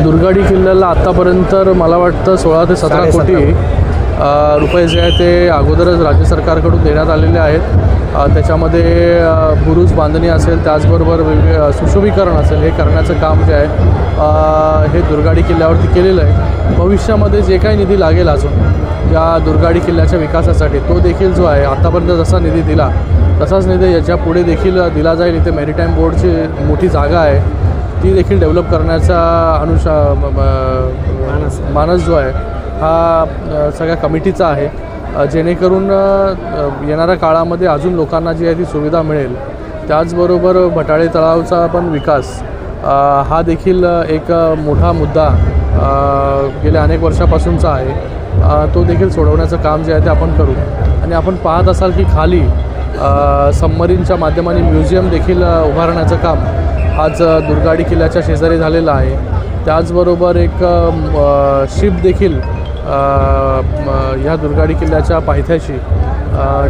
दुर्गाडी किल्ल्याला आत्तापर्यंत मला वाटतं 16 ते 17 कोटी रुपये जे आहे ते अगोदरच राज्य सरकारकडून देण्यात आलेले आहेत। त्याच्यामध्ये बुरुज बांधणी असेल, त्याचबरोबर सुशोभीकरण असेल, हे करण्याचं काम जे आहे हे दुर्गाडी किल्ल्यावरती केलेलं आहे। भविष्यामध्ये जे काही निधी लागेल अजून या दुर्गाडी किल्ल्याच्या विकासासाठी तो देखील जो आहे आत्तापर्यंत जसा निधी दिला तसाच निधी याच्या पुढे देखील दिला जाईल। इथे मॅरिटाईम बोर्डची मोठी जागा आहे, ती देखील डेव्हलप करण्याचा मानस जो आहे हा सगळ्या कमिटीचा आहे, जेणेकरून येणाऱ्या काळामध्ये अजून लोकांना जी आहे ती सुविधा मिळेल। त्याचबरोबर भटाळे तलावचा पण विकास हा देखील एक मोठा मुद्दा गेल्या अनेक वर्षापासूनचा आहे, तो देखील सोडवण्याचं काम जे आहे ते आपण करू। आणि आपण पाहत असाल की खाली सबमरीनच्या माध्यमाने म्युझियम देखील उभारण्याचं काम आज दुर्गाडी किल्ल्याच्या शेजारी झालेलं आहे। त्याचबरोबर एक शिप देखील ह्या दुर्गाडी किल्ल्याच्या पायथ्याशी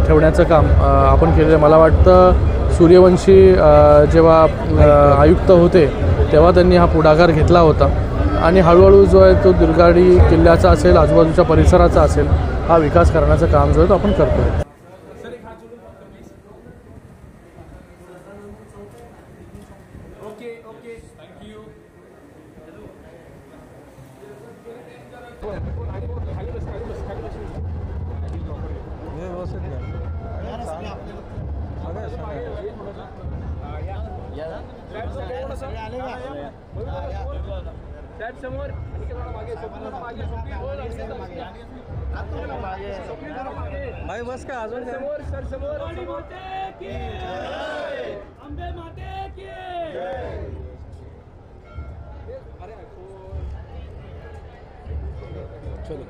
ठेवण्याचं काम आपण केलेलं आहे। मला वाटतं सूर्यवंशी जेव्हा आयुक्त होते तेव्हा त्यांनी हा पुढाकार घेतला होता आणि हळूहळू जो आहे तो दुर्गाडी किल्ल्याचा असेल, आजूबाजूच्या परिसराचा असेल, हा विकास करण्याचं काम जो आहे तो आपण करतो। भाई बस का अजून चलो